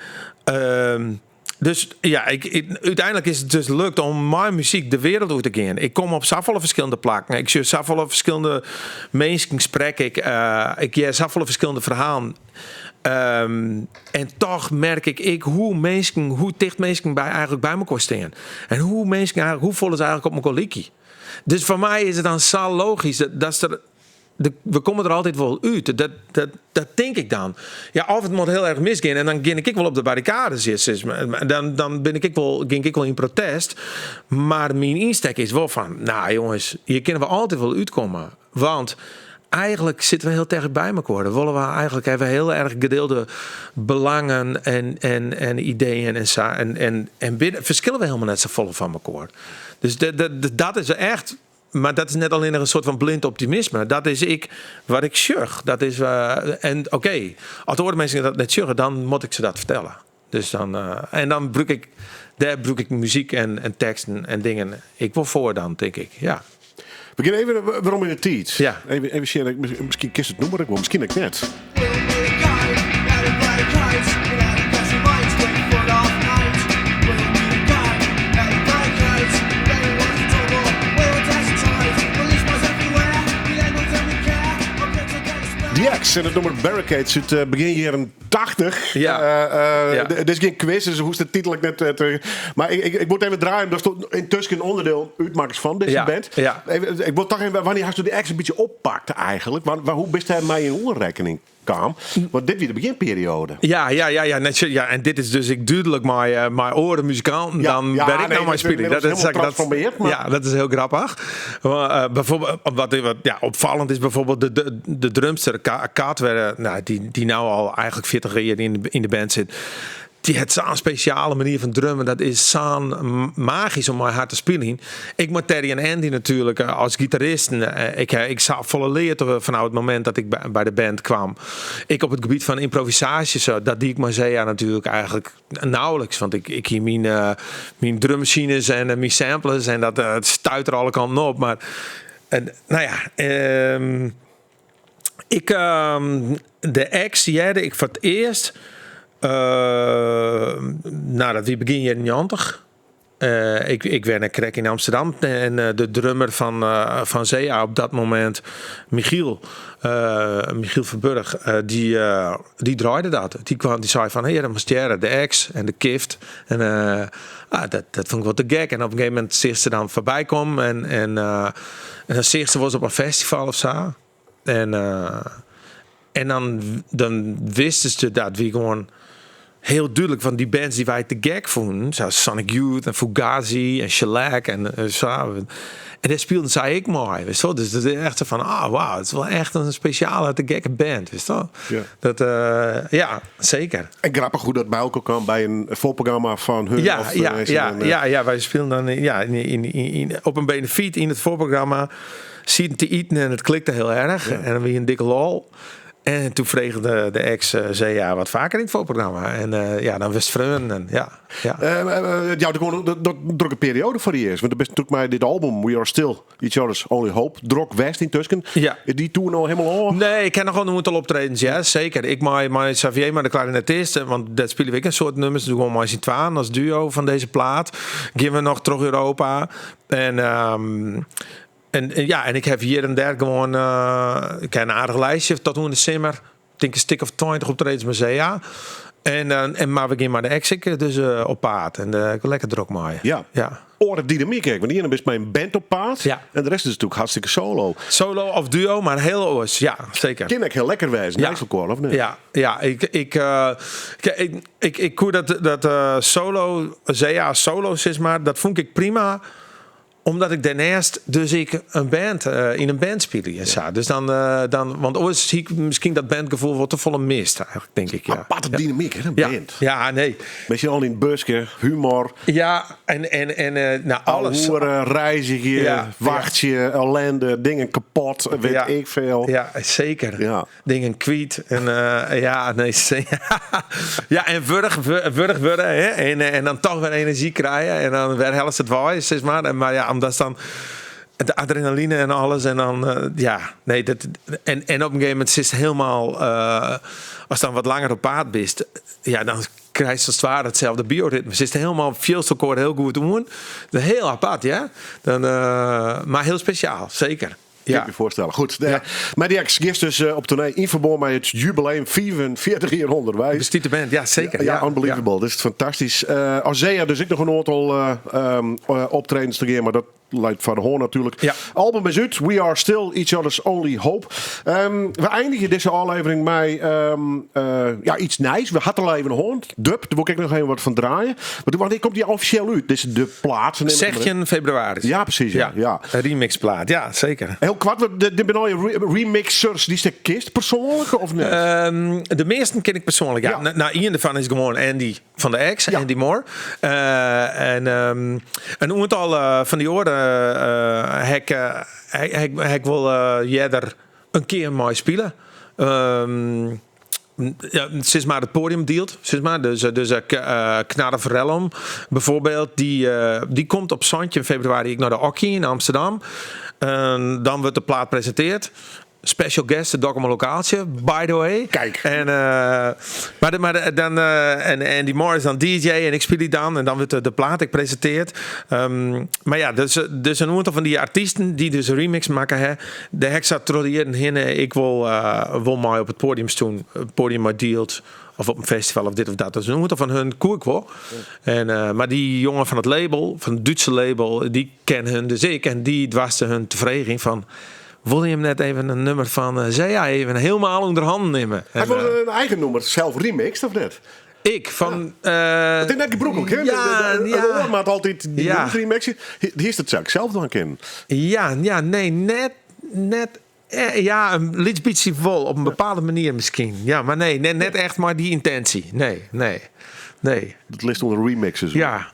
Dus ja, uiteindelijk is het dus lukt om mijn muziek de wereld uit te gaan. Ik kom op zoveel verschillende plakken. Ik zie zoveel verschillende mensen spreken. Ik heb zoveel verschillende verhalen. En toch merk ik hoe dicht mensen eigenlijk bij elkaar staan. En hoe voelen ze eigenlijk op elkaar likkie. Dus voor mij is het dan zo logisch dat er... we komen er altijd wel uit. Dat denk ik dan. Ja, of het moet heel erg misgaan en dan ging ik wel op de barricade zitten. Dan ging ik wel in protest. Maar mijn insteek is wel van... Nou jongens, hier kunnen we altijd wel uitkomen. Want... eigenlijk zitten we heel erg bij elkaar. Hebben we heel erg gedeelde belangen en ideeën en verschillen we helemaal net zo vol van elkaar. Dus dat is echt, maar dat is net alleen een soort van blind optimisme. Dat is wat ik zeg. Dat is als horen mensen dat net zeggen, dan moet ik ze dat vertellen. Dus dan broek ik muziek en teksten en dingen. Ik wil voor dan, denk ik, ja. We gaan even waarom in de tijd. Ja. Even zien, misschien kist het noemen, maar misschien ook net. The X en het nummer Barricades uit begin jaren 80. Ja. Dit is geen quiz, dus hoe is de titel ik net... maar ik moet even draaien, dat is intussen een onderdeel uitmakers van deze band. Ja. Ik wil toch even, wanneer had je de X een beetje oppakt eigenlijk? Hoe best hij mij in onderrekening kwam? Want dit weer de beginperiode. Ja, en dit is dus duidelijk mijn oren muzikant. Dan ben ik nou maar spelen. Dat is transformeerd. Maar... Ja, dat is heel grappig. Bijvoorbeeld, wat opvallend is bijvoorbeeld de drumster Kaat, die nou al eigenlijk 40 jaar in de band zit. Die heeft zo'n speciale manier van drummen. Dat is zo'n magisch om mijn hart te spelen. Ik met Terry en Andy natuurlijk als gitaristen. Ik zag volle leer vanaf het moment dat ik bij de band kwam. Ik op het gebied van improvisaties, dat die ik maar zei natuurlijk eigenlijk nauwelijks. Want ik hier mijn drummachines en mijn samplers en dat het stuit er alle kanten op. Maar de X, ik voor het eerst... dat wie begin jaren 90. Ik werd een krek in Amsterdam en de drummer van Zea op dat moment, Michiel Verburg, die draaide dat. Die zei van, dat moest jaren, de X en de Kift. En dat vond ik wel te gek. En op een gegeven moment zag ze dan voorbij komen en dan zag ze was op een festival of zo. En dan wisten ze dat we gewoon heel duidelijk van die bands die wij te gek vonden, zoals Sonic Youth en Fugazi en Shellac en zo. En daar speelden zij ik mooi, weet je wel. Dus dat is echt zo van, wauw, het is wel echt een speciale te gekke band, weet je wel. Ja. Dat, ja, zeker. En grappig hoe dat bij elkaar kwam bij een voorprogramma van hun. Ja, wij speelden dan op een benefiet in het voorprogramma. Zien te eten en het klikte heel erg. Ja. En dan weer een dikke lol. En toen vreeg de ex wat vaker in het voorprogramma. En dan was het vreun. En dat drukke periode voor die eerst. Want dat is natuurlijk maar dit album, We Are Still Each Other's Only Hope. Drok West in Tusken. Ja. Is die toen al helemaal aan? Nee, ik ken nog wel een aantal optredens, ja, zeker. Ik maak Xavier, maar de klarinetist, want dat spelen we ook een soort nummers. Dus gewoon maar Twaan als duo van deze plaat. Gaan we nog terug Europa. En ik heb hier en daar gewoon ik heb een aardig lijstje tot in de simmer. Ik denk een stuk of 20 optredens musea. Maar we gaan maar de exik dus op paard. En lekker druk maaien. Ja. Oren dynamiek, kijk. Want hier is mijn band op paard. Ja. En de rest is natuurlijk hartstikke solo. Solo of duo, maar heel oors. Ja, zeker. Ken ik heel lekker wijzen. Ja. Of niet? Ja. Ik koer dat solo, Zea solo, zeg maar, dat vond ik prima. Omdat ik daarnaast dus ik een band in een band speel. Ja. Dus dan want ooit zie ik misschien dat bandgevoel wat te volle mist eigenlijk, denk ik. Ja. Aparte dynamiek, hè, een band. Ja, nee. Beetje al in busker, humor. Ja, en alles. Hoeren, reizigen, wachtje, ellende, dingen kapot, weet ik veel. Ja, zeker. Ja. Dingen kwiet. En en wurg, hè. En dan toch weer energie krijgen. En dan weer helft het waai, zeg maar. Maar ja, omdat is dan de adrenaline en alles en dan en op een gegeven moment is het helemaal als dan wat langer op paard bent, dan krijg je als het ware hetzelfde bioritme. Het is helemaal veel koor heel goed doen. Dat is heel apart, ja. Dan, maar heel speciaal, zeker. Ja. Ik je voorstellen. Goed. Maar die ex dus op tournee in verband met het jubileum 44 jaar onderwijs. Bestiet de band, ja zeker. Ja, unbelievable. Dat is fantastisch. Als Zea dus ik nog een aantal optredens te geven, maar dat lijkt van de hoorn natuurlijk. Ja. Album is uit. We Are Still Each Other's Only Hope. We eindigen deze aflevering met iets nice. We hadden al even een hoorn. Dub, daar wil ik nog even wat van draaien. Wanneer komt die officieel uit? Dit is de plaat. Zeg februari. Ja, precies. Ja. Een remixplaat, ja zeker. Heel kwart, de benauwde remixers, die stek kist persoonlijk of niet? De meesten ken ik persoonlijk, ja. Nou, een daarvan is gewoon Andy van de Ex, Andy Moore. Een aantal van die oren ik wil er een keer mooi spelen. Sinds maar het podium dealt, sinds maar dus Knarre Verellum bijvoorbeeld, die komt op Zandje in februari naar de Okkie in Amsterdam. Dan wordt de plaat gepresenteerd. Special guest, de Dokkum lokaaltje, by the way. Kijk. En die Moore is dan DJ en ik speel die dan. En dan wordt de plaat gepresenteerd. Maar ja, dus een aantal van die artiesten die dus een remix maken. Hè, de Hexa tradieren hin. Ik wil maar op het podium staan. Het podium maar dealt. Of op een festival of dit of dat. Dus een aantal van hun koer ik wel. Maar die jongen van het label, van het Duitse label, die kennen hun dus ik. En die dwarsten hun tevreden van... Wil je hem net even een nummer van Zea even helemaal onder handen nemen? Hij wil een eigen nummer zelf remixed of net? Ik van... Het is net die broek ook, hè? De maat altijd die remixen. Die is het zelf dan kennen. Net... Ja, een liedje vol op een bepaalde manier misschien. Ja, maar nee, net echt maar die intentie. Nee. Het ligt onder remixes. Ja.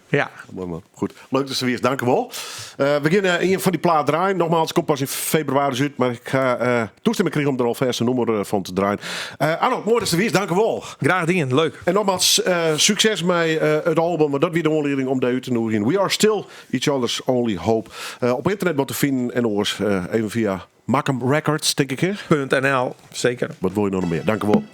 Goed, leuk dat ze weer is. Dank u wel. We beginnen een van die plaat draaien. Nogmaals, het komt pas in februari uit. Maar ik ga toestemming krijgen om er alvast een nummer van te draaien. Arnold, mooi dat ze weer is. Dank u wel. Graag gedaan, leuk. En nogmaals, succes met het album. Maar dat weer de aanleiding om daar uit te nodigen. We Are Still Each Other's Only Hope. Op internet wat te vinden en oors even via Mackem Records, denk ik. .nl, zeker. Wat wil je nog meer? Dank u wel.